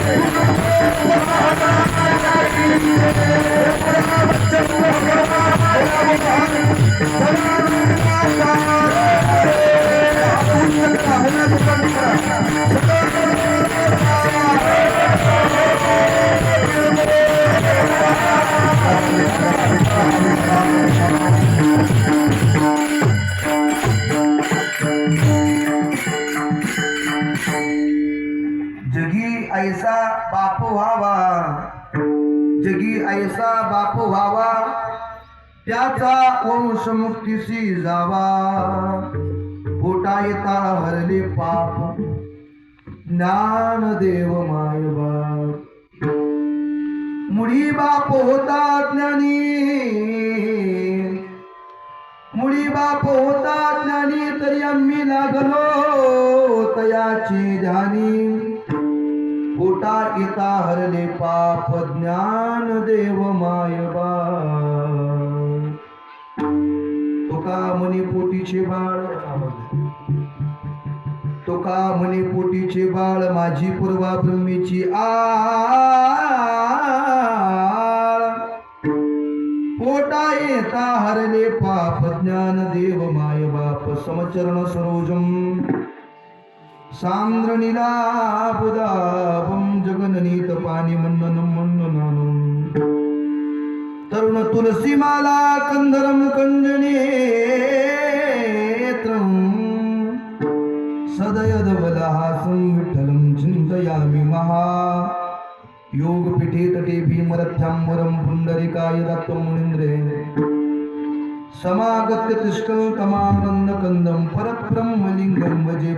Thank you. ऐसा बाप व्हावा, जगी ऐसा बाप व्हावा, त्याचा वंश मुक्तीसी जावा. पोटा येता हरले पाप, ज्ञानदेव माय बाप. मुळी बाप होता ज्ञानी, मुळी बाप होता ज्ञानी, तरी आम्ही लागलो तयाची ध्यानी. पोटा येता हरले पाप, ज्ञानदेव माय बाप. तुका म्हणे पोटीचे बाळ, तुका म्हणे पोटीचे बाळ, माझी पूर्वा ब्रह्मेची आळ. पोटा येता हरले पाप, ज्ञानदेव माय बाप. समचरण सरोजम सांद्र नीलाबुदाबम, जगननीत पाणी मन्ननम मन्ननानम. तरुण तुलसी माला कंदरम कंजनेत्रम, सदयदवलहासं विठ्ठलं चिन्तयामि महा. योगपीठे तटे भीमरथ्याम्बरं, पुण्डरीकाय दत्तं मुनीन्द्रे. समागत्य तिष्ठं तमानन्दकन्दं, परब्रह्मलिङ्गं भजे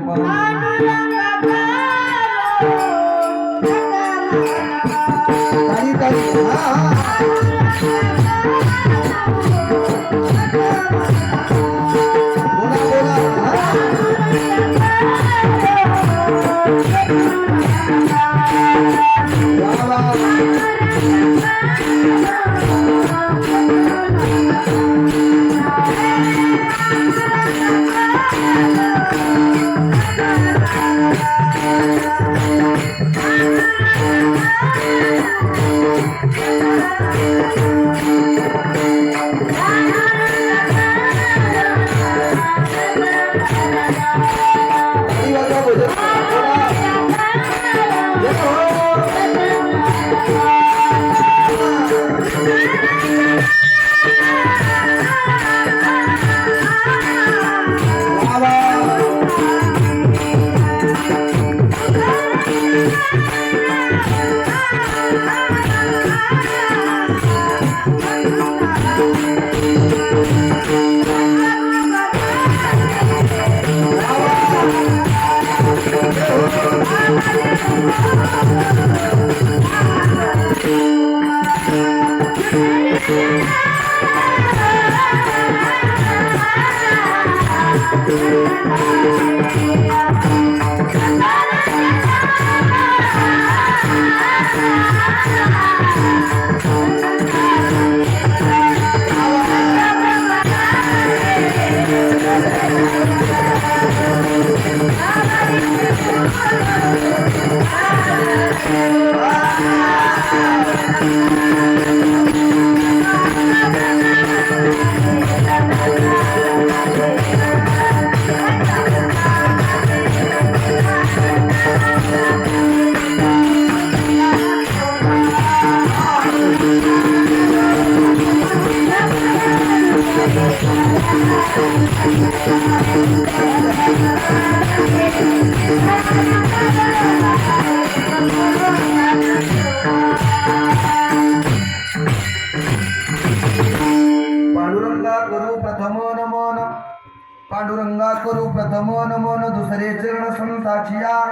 पांडुरंगा करू प्रथम नमन, दुसरे चरण संताचिया.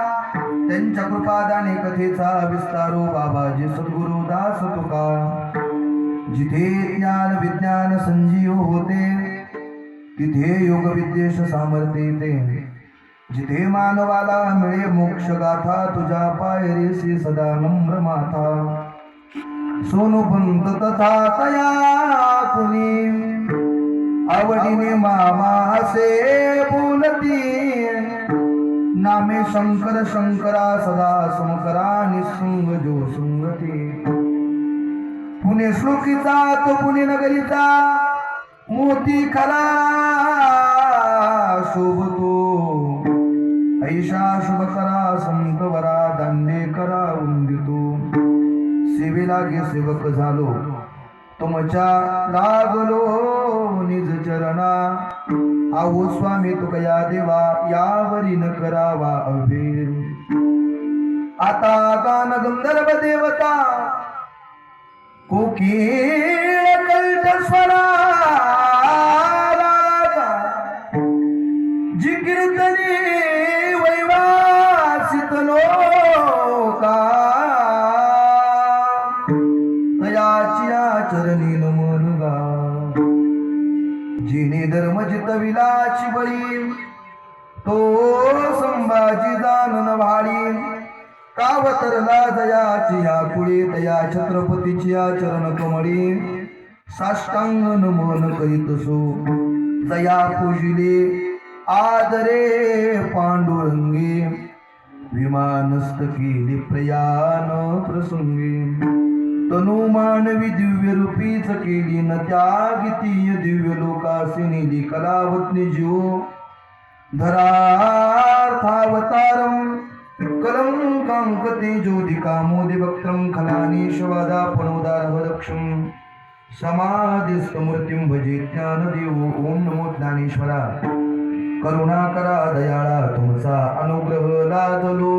त्यांच्या कृपादाने कथेचा विस्तारो, बाबाजी सद्गुरु दास तुका. जिथे ज्ञान विज्ञान संजीव होते, तिथे योग विद्येश सामर्थ्य येते. जिथे मानवाला मिळे मोक्ष गाथा, तुझ्या पायरीसी सदा नम्र माथा. सोनुपंत तथा तया कुणी, आवडीने मामा असे बोलती. नामे शंकर शंकरा सदा शंकरा, निसंग जो संगती. पुणे श्लोकीचा तो पुणे नगरीचा, मोती खरा शोभतो. ऐशा शुभ करा संत वरा, दांडे करा उंदितो. सेवे लागे सेवक झालो, तुमच्या लागलो निज चरणा. आहो स्वामी तुकया देवा, यावरी न करावा अभेर. आता गान गंधर्व देवता कोकिळ कंठस्वरा जी कीर्तनी वैवासित लोका तयाची चरणी नमनुगा जिने धर्म जितविलाची बळी तो संभाजी जानन भाळी कावतरला दयाची या कुळी तया छत्रपतीची या चरण कमळी साष्टांग नमन करीत सो दया पूजिले आदरे पांडुरंगी विमानस्थ केली प्रयाण प्रसंगी तनु मानवी दिव्य रूपीच केली न त्यागितीय दिव्य लोकासी नेली कलावत्नी जीव धरार्थावतारम कलंकांकते ज्योतिका मोदे वक्त्रम खलानीशवादा पणोदारवदक्षम समाधिस्तमूर्तिं भजे ज्ञानदेव ओम नमो ज्ञानेश्वरा करुणा करा दयाळा तुमचा अनुग्रह लादलो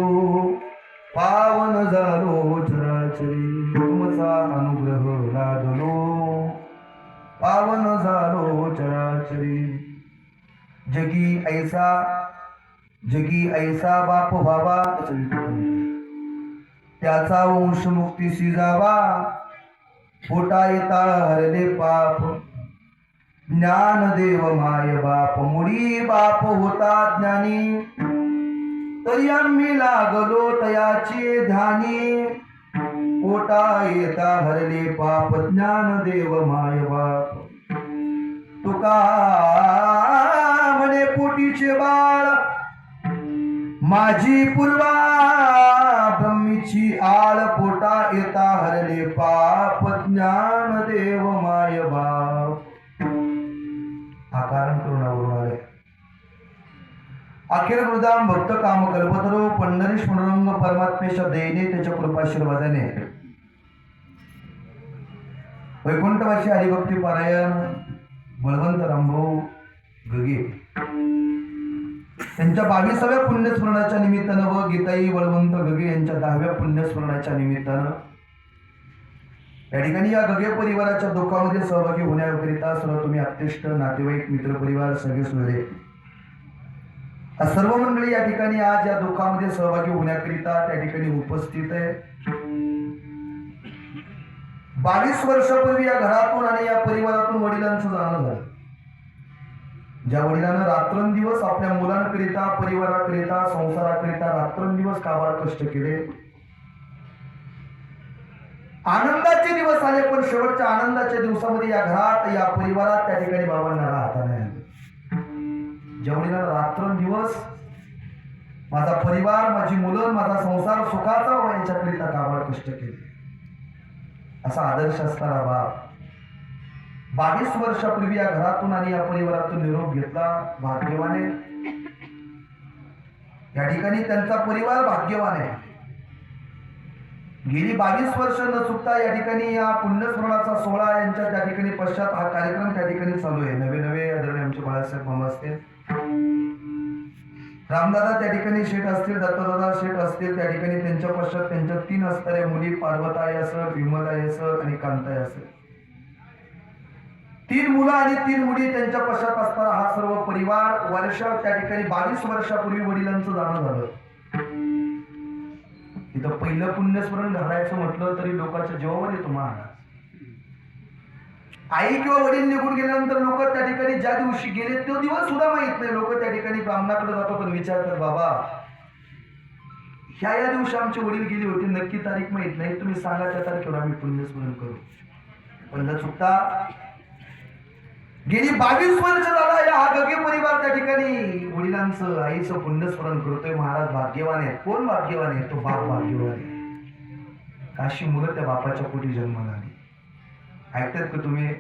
पावन झालो चराचरी तुमचा अनुग्रह लादलो पावन झालो चराचरी जगी ऐसा बाप व्हावा त्याचा वंश मुक्तीशी जावा पोटा येता हरले पाप ज्ञानदेव माय बाप मुळी बाप होता ज्ञानी तरी आम्ही लागलो तयाचे ध्यानी पोटा येता हरले पाप ज्ञानदेव माय बाप तुका म्हणे पोटीचे बाळ माझी पूर्वा ब्रह्मीची आळ पोटा येता हरले पाप ज्ञानदेव माय बाप आकारण करुणावरून आले अखिल हृदाम भक्त काम कल्पतरो पंढरीश पुनरंग परमात्मेच्या दयेने त्याच्या कृपाशीर्वादाने वैकुंठवासी हरिभक्ती पारायण बळवंत रामभाऊ गगे त्यांच्या 22व्या पुण्यस्मरणाच्या निमित्तानं व गीताई बळवंत गगे यांच्या 10व्या पुण्यस्मरणाच्या निमित्तानं या ठिकाणी या गगे परिवाराच्या दुःखामध्ये सहभागी होण्याकरिता सर्व तुम्ही अत्यष्ट नातेवाईक मित्रपरिवार सगळे सोयरे सर्व मंडळी या ठिकाणी आज या दुःखामध्ये सहभागी होण्याकरिता त्या ठिकाणी उपस्थित आहे. 22 वर्षापूर्वी या घरातून आणि या परिवारातून वडिलांचं जाणं झालं. ज्या वडिलांना रात्रंदिवस आपल्या मुलांकरिता परिवाराकरिता संसाराकरिता रात्रंदिवस काबाड कष्ट केले. आनंदाचे दिवस आले पण शेवटच्या आनंदाच्या दिवसामध्ये या घरात या परिवारात त्या ठिकाणी बाबांना राहता नाही आले. ज्या वडिलांना रात्रंदिवस माझा परिवार माझी मुलं माझा संसार सुखाचा व्हावा यांच्याकरिता काबाड कष्ट केले असा आदर्श असणारा बाप 22 वर्षापूर्वी या घरातून आणि या परिवारातून निरोप घेतला. भाग्यवाने या ठिकाणी त्यांचा परिवार भाग्यवान आहे. गेली 22 वर्ष न चुकता या ठिकाणी या पुण्यस्मरणाचा सोहळा यांच्या त्या ठिकाणी पश्चात हा कार्यक्रम त्या ठिकाणी चालू आहे. नवे आदरणीय आमचे बाळासाहेब मामा असतील, रामदादा त्या ठिकाणी शेठ असतील, दत्तदादा शेठ असतील, त्या ठिकाणी त्यांच्या पश्चात त्यांच्या 3 असणाऱ्या मुली पार्वताई असं, विमलाई असं आणि कांताई असेल. 3 मुलं आणि 3 मुली त्यांच्या पश्चात असणारा हा सर्व परिवार वर्ष त्या ठिकाणी 22 वर्षापूर्वी वडिलांचं जाणं झालं. इथं पहिलं पुण्यस्मरण घडायचं म्हटलं तरी लोकांच्या जीवावर येतो महाराज. आई किंवा वडील निघून गेल्यानंतर लोक त्या ठिकाणी ज्या दिवशी गेले तो दिवस सुद्धा माहित नाही. लोक त्या ठिकाणी ब्राह्मणाकडे जातात आणि विचारतात, बाबा ह्या दिवशी आमचे वडील गेले होते, नक्की तारीख माहित नाही, तुम्ही सांगा त्या तारखेवर आम्ही पुण्यस्मरण करू. पण न चुकता गेली 22 वर्ष झाला या हा गगे परिवार त्या ठिकाणी वडिलांचं आईचं पुण्यस्मरण करतोय. महाराज भाग्यवान आहे. कोण भाग्यवान आहे? तो बाप भाग्यवान आहे. काशी मुलं त्या बापाच्या पोटी जन्माला आली. ऐकतात का तुम्ही?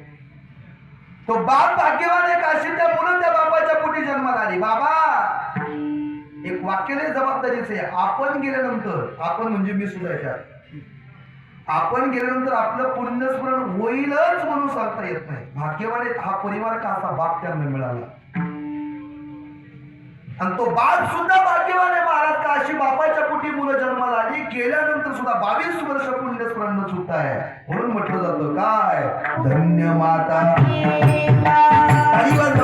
तो बाप भाग्यवान आहे. काशी त्या मुलं त्या बापाच्या पोटी जन्माला आली. बाबा एक वाक्याने जबाबदारीच आहे. आपण गेल्यानंतर, आपण म्हणजे मी सुद्धा याच्यात, आपण गेल्यानंतर आपलं पुण्यस्मरण होईलच म्हणून सांगता येत नाही. भाग्यवान हा परिवार का असा बाप त्यांना मिळाला. आणि तो बाप सुद्धा भाग्यवान आहे महाराज का अशी बापाच्या पोटी मुलं जन्माला आली गेल्यानंतर सुद्धा 22 वर्ष पुण्यस्मरण सुद्धा आहे म्हणून म्हटलं जातं काय धन्य माता तालीवर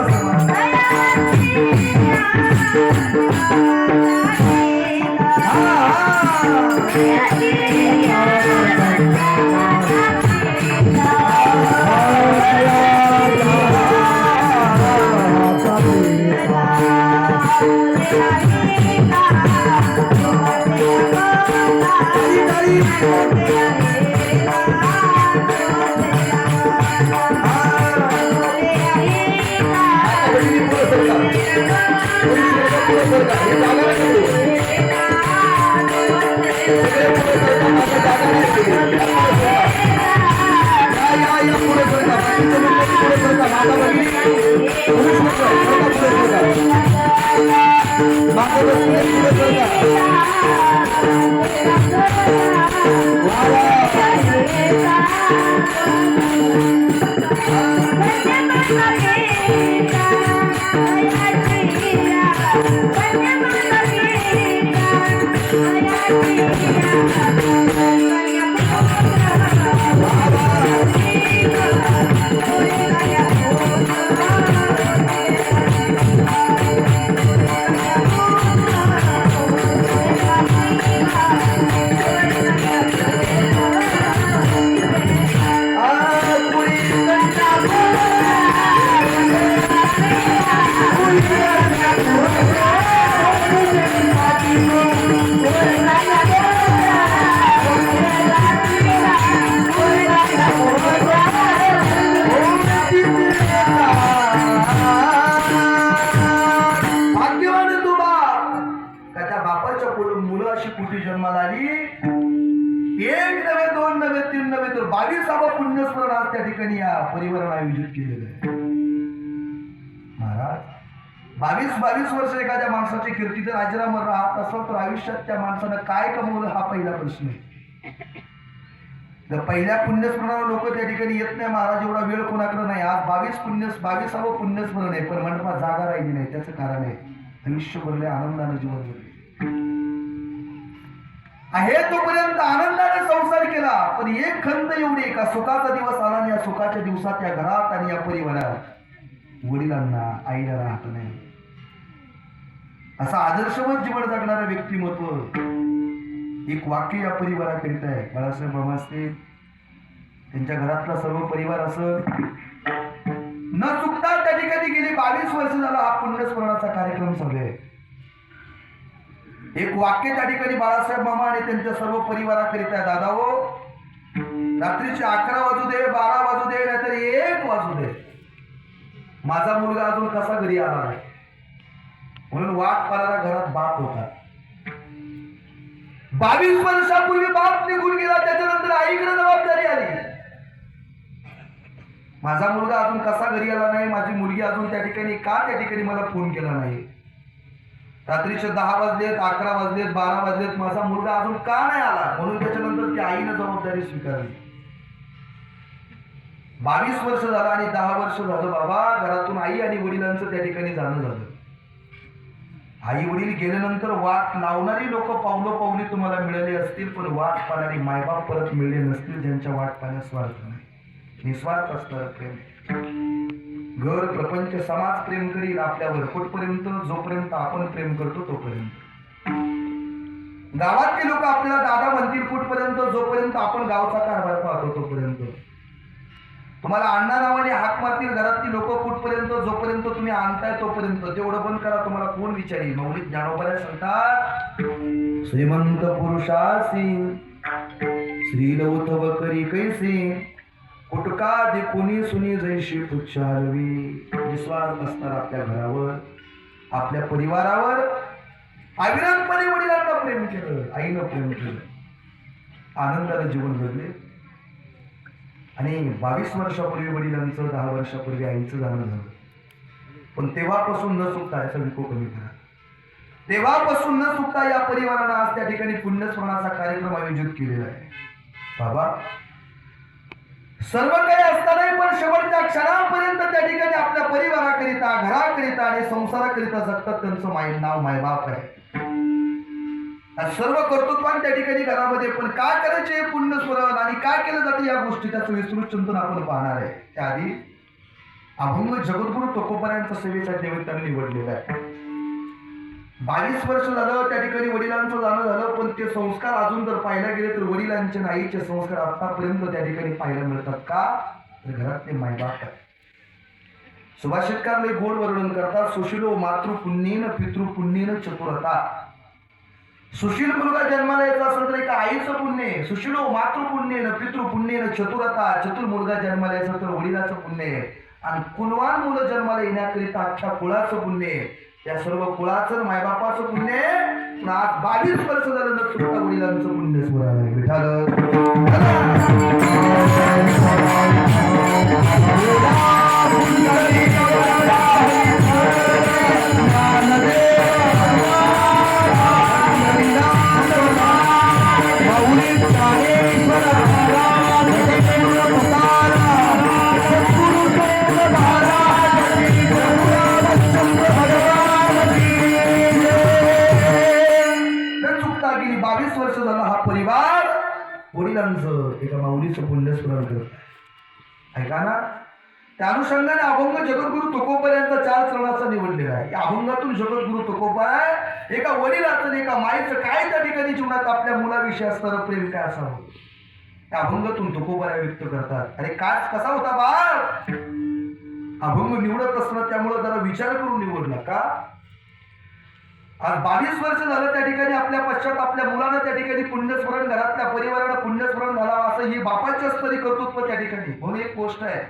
जन्माला आली 1 नव्हे 2 नव्हे 3 नव्हे तर 22 पुण्यस्मरण आज त्या ठिकाणी या परिवाराला आयोजित केलेलं आहे महाराज 22 वर्ष एखाद्या माणसाची कीर्ती जर अजरामर राहत असेल तर आयुष्यात त्या माणसानं काय कमवलं हा पहिला प्रश्न आहे जर पहिल्या पुण्यस्मरणाला लोक त्या ठिकाणी येत नाही महाराज एवढा वेळ कोणाकडे नाही आज 22 पुण्यस्मरण आहे पण मंडपात जागा राहिली नाही त्याचं कारण आहे आयुष्यभरले आनंदाने जीवन जगले आहे तोपर्यंत आनंदाने संसार केला पण एक खंत एवढी का सुखाचा दिवस आला आणि या सुखाच्या दिवसात या घरात आणि या परिवारात वडिलांना आईला राहत नाही असा आदर्शवत जीवन जगणारं व्यक्तिमत्व एक वाक्य या परिवाराकरिता आहे बाळासाहेब मामास्ते त्यांच्या घरातला सर्व परिवार असं न चुकता त्या ठिकाणी गेली 22 वर्ष झाला हा पुण्यस्मरणाचा कार्यक्रम चालू आहे एक वाक्य त्या ठिकाणी बाळासाहेब मामा आणि त्यांच्या सर्व परिवाराकरिता आहे दादा हो रात्रीचे 11 वाजू दे 12 वाजू दे नाहीतर 1 वाजू दे माझा मुलगा अजून कसा घरी आला नाही म्हणून वाट पाहणारा घरात बाप होता 22 वर्षापूर्वी बाप निघून गेला त्याच्यानंतर आईकडे जबाबदारी आली माझा मुलगा अजून कसा घरी आला नाही माझी मुलगी अजून त्या ठिकाणी का त्या ठिकाणी मला फोन केला नाही रात्रीचे 10 वाजलेत 11 वाजलेत 12 वाजलेत माझा मुलगा अजून का नाही आला म्हणून त्याच्यानंतर त्या आईने जबाबदारी स्वीकारली 22 वर्ष झालं आणि 10 वर्ष झालं बाबा घरातून आई आणि वडिलांचं त्या ठिकाणी जाणं झालं आई वडील गेल्यानंतर वाट लावणारी लोक पावलं पावली तुम्हाला मिळाली असतील पण वाट पाहणारी मायबाप परत मिळले नसतील ज्यांच्या वाट पाहण्यास स्वार्थ नाही निस्वार्थ असणार प्रेम घर प्रपंच समाज प्रेम करील आपल्यावर कुठपर्यंत जोपर्यंत आपण प्रेम करतो तोपर्यंत गावातले लोक आपल्याला दादा म्हणतील कुठपर्यंत जोपर्यंत आपण गावचा कारभार पाहतो तोपर्यंत तुम्हाला अण्णा नावाने हाक मारतील घरातली लोक कुठपर्यंत जोपर्यंत तुम्ही आणताय तोपर्यंत तेवढं बंद करा तुम्हाला कोण विचारेल मौलिक ज्ञानोबा सांगतात श्रीमंत पुरुषासी श्रीलौथव करी कैसे कुटका दे कोणी सुनी जैशी पुच्छारवी निस्वार्थ असणार आपल्या घरावर आपल्या परिवारावर अविरतपणे वडिलांना प्रेम केलं आईनं प्रेम केलं आनंदाने जीवन जगले आणि 22 वर्षापूर्वी वडिलांचं 10 वर्षापूर्वी आईचं जाणं झालं पण तेव्हापासून न चुकता याचा विको कमी करा तेव्हापासून न चुकता या परिवारानं आज त्या ठिकाणी पुण्यस्मरणाचा कार्यक्रम आयोजित केलेला आहे बाबा सर्व काही असतानाही पण शेवटच्या क्षणापर्यंत त्या ठिकाणी आपल्या परिवाराकरिता, घराकरिता आणि संसाराकरिता जगतात. त्यांचं नाव मायबाप आहे. सर्व कर्तृत्वान त्या ठिकाणी घरामध्ये पण काय करायचे पुण्य स्मरण आणि काय केलं जातं या गोष्टी त्याचं विस्तृत चिंतन आपण पाहणार आहे. त्याआधी अभंग जगद्गुरु तुकोबांच्या सेवेच्या निमित्ताने निवडलेला आहे. 22 वर्ष झालं त्या ठिकाणी वडिलांचं जाणं झालं, पण ते संस्कार अजून जर पाहायला गेले तर वडिलांचे नाहीचे संस्कार आतापर्यंत त्या ठिकाणी पाहायला मिळतात. का तर घरातले मायबाप आहे. सुभाषितकार लय गोड वर्णन करतात. सुशीलो मातृपुण्येन पितृपुण्येन चतुरता. सुशील मुलगा जन्माला यायचा असेल तर एका आईचं पुण्य आहे. सुशीलो मातृपुण्येन पितृपुण्येन चतुरता. चतुर मुलगा जन्माला यायचा तर वडिलाचं पुण्य आहे. आणि कुलवान मुलं जन्माला येण्याकरिता अख्ख्या कुळाचं पुण्य आहे. या सर्व कुळाचं मायबापाचं पुण्य आहे. पण आज 22 वर्ष झालं न चुकता वडिलांचं पुण्य स्मरण आहे. गेली 22 वर्ष झाला हा परिवार वडिलांचं एका माऊलीचं पुण्य स्मरण करत आहे. ऐका ना, त्या अनुषंगाने अभंग जगद्गुरु तुकोबा यांचा 4 चरणाचा निवडलेला आहे. या अभंगातून जगद्गुरु तुकोबा एका वडिलाचं एका माईचं काय त्या ठिकाणी जीवनात आपल्या मुलाविषयी असणारं प्रेम काय असावं त्या अभंगातून तुकोबा व्यक्त करतात. अरे काय कसा होता बाळ अभंग निवडत असणार, त्यामुळे जरा विचार करून निवडला का. आज 22 वर्ष झालं त्या ठिकाणी आपल्या पश्चात आपल्या मुलानं त्या ठिकाणी पुण्यस्मरण, घरातल्या परिवाराला पुण्यस्मरण झाला असं ही बापाची असणारी कर्तृत्व त्या ठिकाणी. म्हणून एक गोष्ट आहे,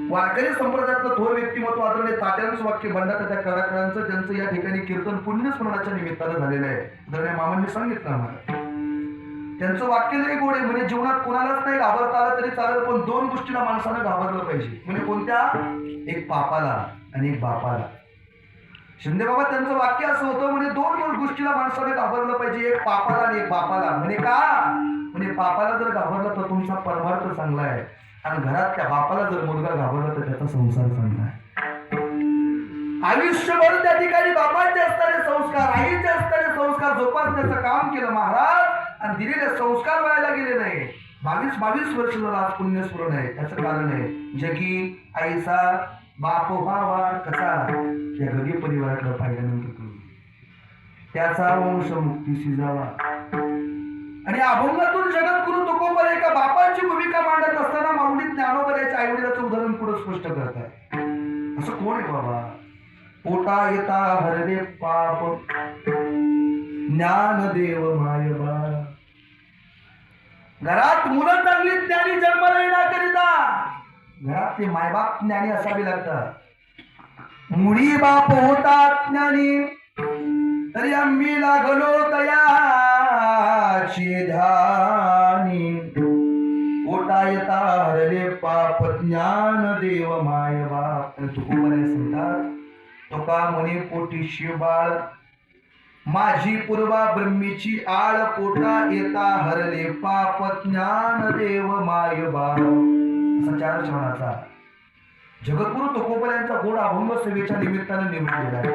वारकरी संप्रदायातलं थोर व्यक्तिमत्व आदरणीय तात्यांचं वाक्य बंडात त्या कलाकारांचं त्यांचं या ठिकाणी कीर्तन पुण्यस्मरणाच्या निमित्तानं झालेलं आहे. आदरणीय मामांनी सांगितलं आम्हाला. त्यांचं वाक्य लई गोड आहे. म्हणजे जीवनात कोणालाच नाही घाबरता आलं तरी चालेल, पण 2 गोष्टीला माणसानं घाबरलं पाहिजे. म्हणजे कोणत्या, एक पापाला आणि एक बापाला. शिंदे बाबा त्यांचं वाक्य असं होतं, म्हणजे 2 गोष्टीला माणसाने घाबरलं पाहिजे, एक पापाला आणि एक बापाला. म्हणजे का, म्हणजे पापाला जर घाबरलं तर तुमचा परमार्थ चांगला आहे, आणि घरात त्या बापाला जर मुलगा घाबरला तर त्याचा संसार चांगला आहे. आयुष्यभर त्या ठिकाणी बापाचे असणारे संस्कार, आईचे असणारे संस्कार जोपासण्याचं काम केलं महाराज, आणि दिलेले संस्कार व्हायला गेले नाही. 22 वर्ष झालं आज पुण्यस्मरण आहे. त्याचं कारण आहे, जगी आईचा बाप व्हावा कसा या गदी परिवाराकडे पाहिल्यानंतर त्याचा वंश मुक्तीशी जावा. आणि अभंगातून जगद्गुरु तुकोबा एका बापाची भूमिका मांडत असताना माऊली ज्ञानोबा आई वडिलाचं उदाहरण पुढे स्पष्ट करत आहे. असं कोण आहे बाबा, पोटा येता हरले पाप ज्ञान देव मायबा. घरात मुलं चांगली ज्ञानी जन्माला येण्याकरिता घरात ते मायबाप ज्ञानी असावे लागतात. मुळी बाप होता ज्ञानी तरी आम्ही लागलो तयाची ध्यानी. पोटा येता हरले पाप ज्ञान देव मायबाप. तुकोबा सांगतात, तुका म्हणे पोटी शिवबाळ माझी पूर्वा ब्रह्मीची आळ. पोटा येता हरले पाप ज्ञान देव मायबाप. असा 4 चरणाचा जगद्गुरु तुकोबा यांचा गोड अभंग सेवेच्या निमित्तानं निवडलेला आहे.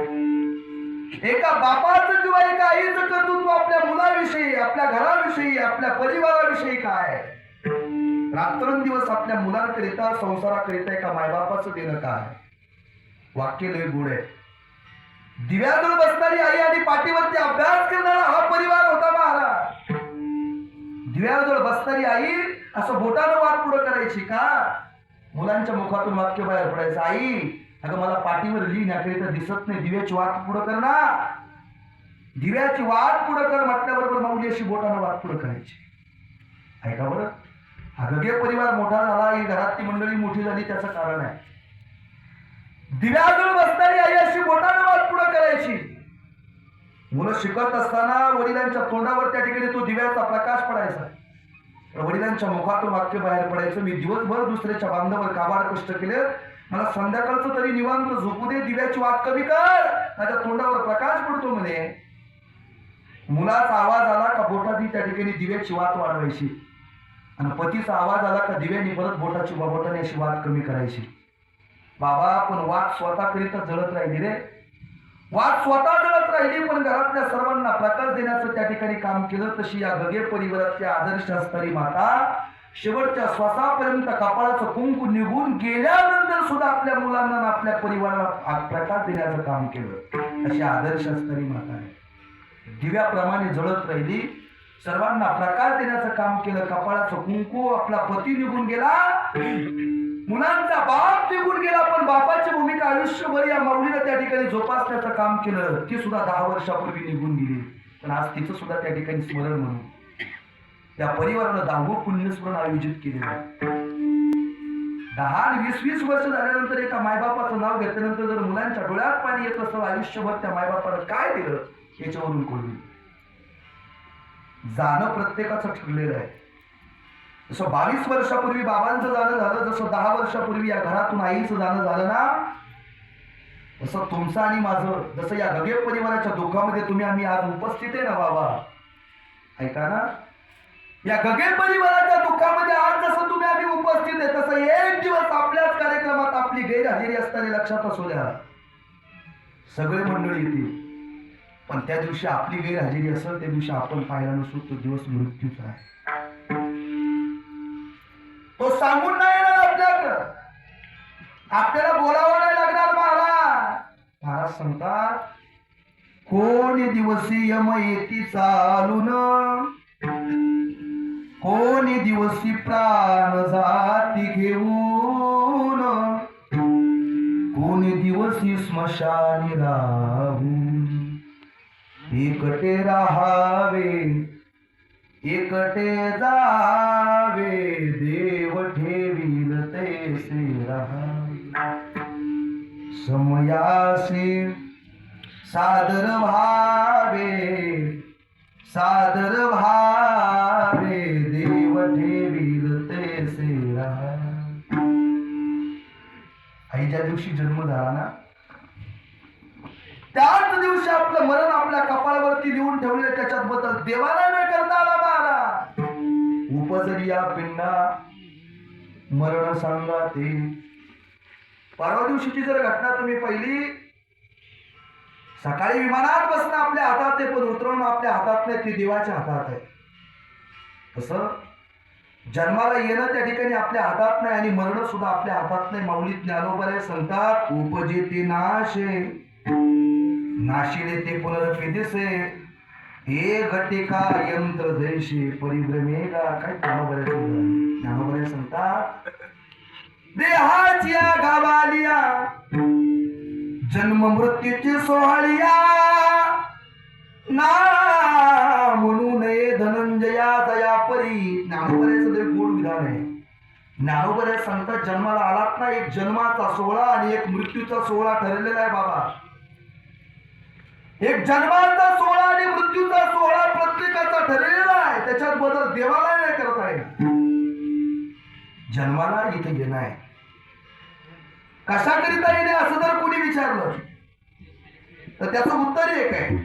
एका बापाचं किंवा एका आईचं कर्तृत्व आपल्या मुलाविषयी, आपल्या घराविषयी, आपल्या परिवाराविषयी काय, रात्रंदिवस आपल्या मुलांकरिता संसाराकरिता एका मायबापाचं देणं काय. वाक्य लय गोड आहे. दिव्याजवळ बसणारी आई आणि पाठीवरती अभ्यास करणारा हा परिवार होता महाराज. दिव्याजवळ बसणारी आई असं बोटानं वाट पुढं करायची का, मुलांच्या मुखातून वाक्य बाहेर पडायचं, आई अगं मला पाठीवर लिहिण्याकरिता दिसत नाही, दिव्याची वाट पुढं कर ना. दिव्याची वाट पुढं कर म्हटल्याबरोबर माऊली अशी बोटानं वाट पुढं करायची. ऐका बरं, हा गगे परिवार मोठा झाला, ही घरातली मंडळी मोठी झाली, त्याचं कारण आहे. दिव्याजवळ बसणारी आई अशी बोटानं वाट पुढं करायची. मुलं शिकत असताना वडिलांच्या तोंडावर त्या ठिकाणी तो दिव्याचा प्रकाश पडायचा. वडिलांच्या मुखातून वाक्य बाहेर पडायचं, मी दिवसभर दुसऱ्याच्या बांधावर काबाड कष्ट केले, मला संध्याकाळचं तरी निवांत झोपू दे, दिव्याची वाट कमी कर, माझ्या तोंडावर प्रकाश पडतो म्हणे. मुलाचा आवाज आला का बोटाची त्या ठिकाणी दिव्याची वाट वाढवायची. आणि पतीचा आवाज आला का दिव्यानी परत बोटाची बाबोटाने अशी वाद कमी करायची. बाबा पण वाद स्वतः करीता जळत राहिली रे, वाद स्वतः जळत राहिली, पण घरातल्या सर्वांना प्रकाश देण्याचं त्या ठिकाणी काम केलं. तशी या गगे परिवारातल्या आदर्श असणारी माता शेवटच्या श्वासापर्यंत कपाळाचं कुंकू निघून गेल्यानंतर सुद्धा आपल्या मुलांना आपल्या परिवाराला प्रकाश देण्याचं काम केलं. अशी आदर्श असणारी माता आहे, दिव्याप्रमाणे जळत राहिली, सर्वांना प्रकाश देण्याचं काम केलं. कपाळाचं कुंकू, आपला पती निघून गेला, मुलांचा बाप निघून गेला, पण बापाची भूमिका आयुष्यभर या माऊलीनं त्या ठिकाणी जोपासण्याचं काम केलं. ती सुद्धा 10 वर्षापूर्वी निघून गेली, पण आज तिचं सुद्धा त्या ठिकाणी स्मरण म्हणून त्या परिवारानं 10वं पुण्यस्मरण आयोजित केलेलं आहे. 10-20 वर्ष झाल्यानंतर एका मायबापाचं नाव घेतल्यानंतर जर मुलांच्या डोळ्यात पाणी येत असतं, आयुष्यभर त्या मायबापानं काय दिलं याच्यावरून कळून जाणं प्रत्येकाचं ठरलेलं आहे. जसं 22 वर्षापूर्वी बाबांचं जाणं झालं, जसं 10 वर्षापूर्वी या घरातून आईचं जाणं झालं ना, तसं तुमचं आणि माझं, जसं या गगे परिवाराच्या दुःखामध्ये तुम्ही आम्ही आज उपस्थित आहे ना बाबा, ऐका ना, या गगे परिवाराच्या दुःखामध्ये आज जसं तुम्ही आम्ही उपस्थित आहे, तसं एक दिवस आपल्याच कार्यक्रमात आपली गैरहजेरी असणारी लक्षात असू द्या, सगळे मंडळी येतील, पण त्या दिवशी आपली गैरहजेरी असेल त्या दिवशी आपण पाहिला नसू, तो दिवस मृत्यूचा आहे. तो सांगून नाही येणार आपल्याकडं, आपल्याला बोलावं नाही लागणार. महाराज सांगतात, कोणी दिवशी यम येती चालून, कोणी दिवशी प्राण जाती घेऊन, कोणी दिवशी स्मशानी राहून, एकटे राहावे एकटे जावे, देव ठेवील तैसे राहावे, समयासी सादर व्हावे सादर व्हावे, देव ठेवील तैसे राहावे. आई ज्या दिवशी जन्म झाला ना, त्याच दिवशी आपलं मरण आपल्या कपाळावरती लिहून ठेवले, त्याच्यात बदल देवाला नाही करता आला. बाळा उपजरिया पिंडा मरण सांगा ते. परवा दिवशीची जर घटना तुम्ही पहिली, सकाळी विमानात बसणं आपल्या हातात आहे, पण उतरवणं आपल्या हातात नाही, ती देवाच्या हातात आहे. तसं जन्माला येणं त्या ठिकाणी आपल्या हातात नाही आणि मरण सुद्धा आपल्या हातात नाही. माऊली ज्ञानोबा सांगतात, उपजेते नाशे नाशिले ते पुनरपिदिसे, हे घटिका यंत्र जैसे परिभ्रमेगा. काय ज्ञानोबा सांगतात, देहाच्या गावालिया जन्म मृत्यूची सोहळिया, ना म्हणू नये धनंजया दया परी. ज्ञानोबऱ्याचं ते गोड विधान आहे. ज्ञानोबऱ्या सांगतात, जन्माला आलात ना, एक जन्माचा सोहळा आणि एक मृत्यूचा सोहळा ठरलेला आहे बाबा. एक जन्माचा सोहळा आणि मृत्यूचा सोहळा प्रत्येकाचा ठरलेला आहे, त्याच्यात बदल देवाला नाही करता येईल. जन्माला इथे येणं आहे, कशाकरिता येणे असं जर कोणी विचारलं तर त्याचं उत्तर एक आहे,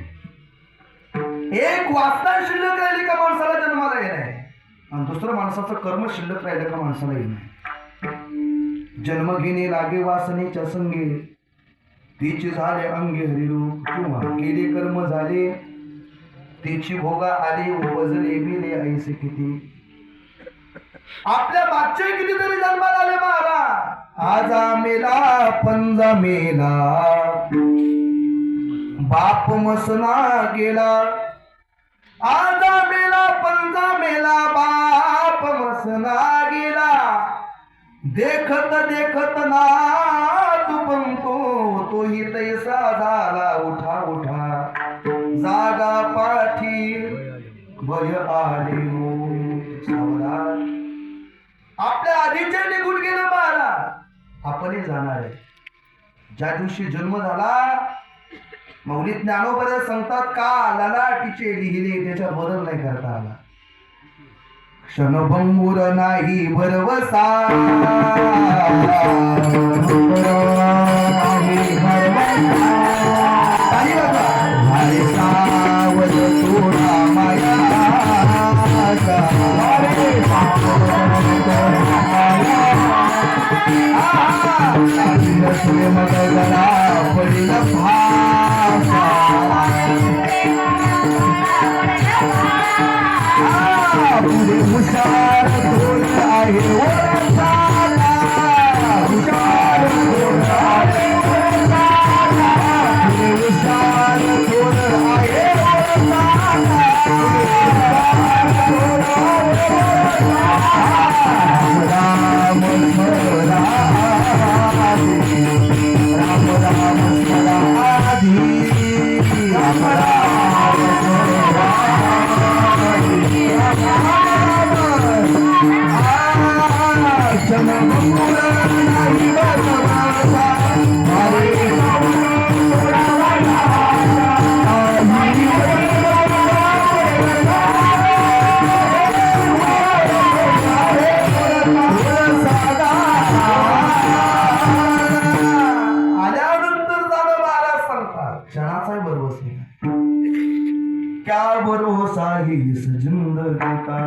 एक वासना शिल्लक राहिली का माणसाला जन्माला येणं आहे, आणि दुसरं माणसाचं कर्म शिल्लक राहिलं का माणसाला येणं आहे. जन्म घेणे लागे वासनेच्या संगे, तिची झाले अंगे हरिरूप, किंवा केले कर्म झाले तिची भोगा आली, उपजले मेले ऐसे किती. आपल्या मागचे कितीतरी जन्माला आले महाराज. आजा मेला पंजा मेला, बाप मसना गेला. आजा मेला पंजा मेला, बाप मसना गेला. देखत देखत ना तू बनतो, तोही तैसा झाला उठा उठा. जागा पाठी भय आले सावरा. आपल्या आधीचे निघून गेले महाराज, आपणही जाणार आहे. ज्या दिवशी जन्म झाला, मौली ज्ञानोबा सांगतात, का ललाटीचे लिहिले त्याच्यात बदल नाही करता आला. क्षणभंगुर नाही भरवसा, सावध थोडा माया. आहे ओळखाला, हुशार थोर आहे ओळखाला, हुशार थोर आहे ओळखाला, हुशार थोर आहे ओळखाला. राम स्मरा आधी, राम राम स्मरा आधी, राम राम स्मरा आधी, चमकूर नाही बसवासा, हरे क्षणाचा भरोसा नहीं, क्या भरोसा है इस जिंदगी का,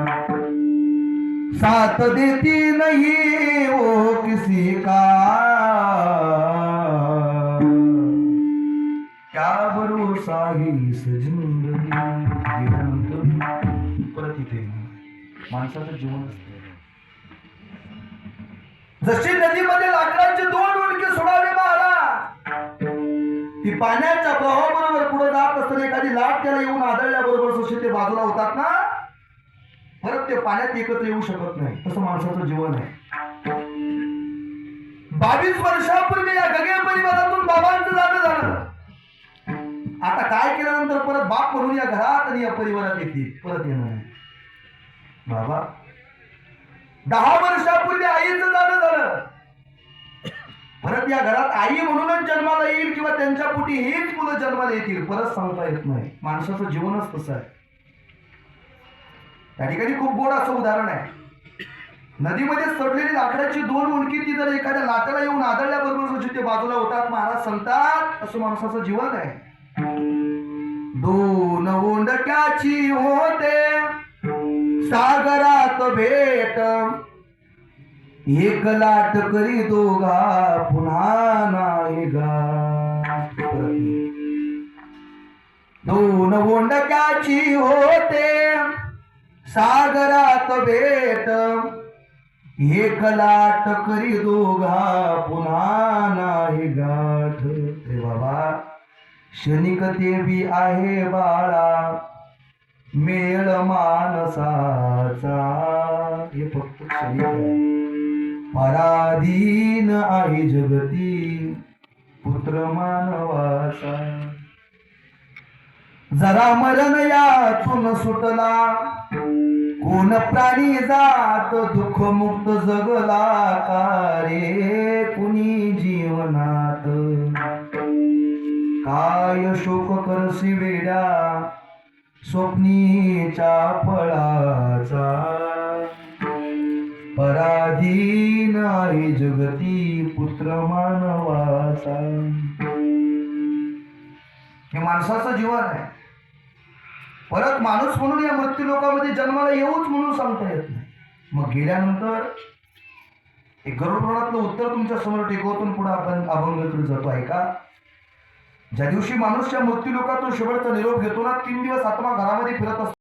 साथ देती नहीं वो किसी का, क्या भरोसा है इस जिंदगी. परत इथे माणसाचं जीवन असतं. जशी नदीमध्ये लाकडाचे दोन उडके सोडावे महाराज, ती पाण्याच्या प्रवाहाबरोबर पुढे जात असताना एखादी लाट त्याला येऊन आदळल्याबरोबर जसे ते बाजूला होतात ना, परत ते पाण्यात एकत्र येऊ शकत नाही. तसं माणसाचं जीवन आहे. 22 वर्षापूर्वी या गगन परिवारातून बाबांचं जाणं झालं. आता काय केल्यानंतर परत बाप म्हणून या घरात आणि या परिवारात येतील, परत येणार नाही. बाबा 10 वर्षापूर्वी आईचं जाणं झालं. परत या घरात आई म्हणूनच जन्माला येईल किंवा त्यांच्या पोटी हीच मुलं जन्माला येतील, परत सांगता येत नाही. माणसाचं जीवनच तसं आहे. त्या ठिकाणी खूप गोड असं उदाहरण आहे. नदीमध्ये सडलेली लाकडाची दोन मुंडकी ती जर एखाद्या लाटाला येऊन आदळल्याबरोबर जिथे बाजूला होतात महाराज सांगतात, असं माणसाचं जीवन आहे. दोन ओंडक्याची होते सागरात भेट, एक लाट करी दोघा पुन्हा नाही गाठ. दोन ओंडक्याची होते सागरात भेट, एक लाट करी दोघा पुन्हा नाही गाठ. रे बाबा क्षणिक ते बी आहे बाळा, मेळ मानसाचा हे फक्त क्षणिक आहे. पराधीन आहे जगती पुत्र मानवाचा, जरा मरण यातून सुटला कोण प्राणी जात दुःख मुक्त जगला का रे कुणी जीवनात. काय शोक करसी वेड्या स्वप्नीच्या फळाचा, पराधीन आहे जगती पुत्र मानवाचा. हे माणसाचं जीवन आहे. परत माणूस म्हणून या मृत्यू लोकांमध्ये जन्माला येऊच म्हणून सांगता येत नाही. मग गेल्यानंतर एक गरुड पुराणातलं उत्तर तुमच्या समोर टेकवतून पुढे आपण अभंगाकडे जातो. ऐका. ज्या दिवशी माणूस या मृत्यू लोकातून शेवटचा निरोप घेतो ना, 3 दिवस आत्मा घरामध्ये फिरत असतो.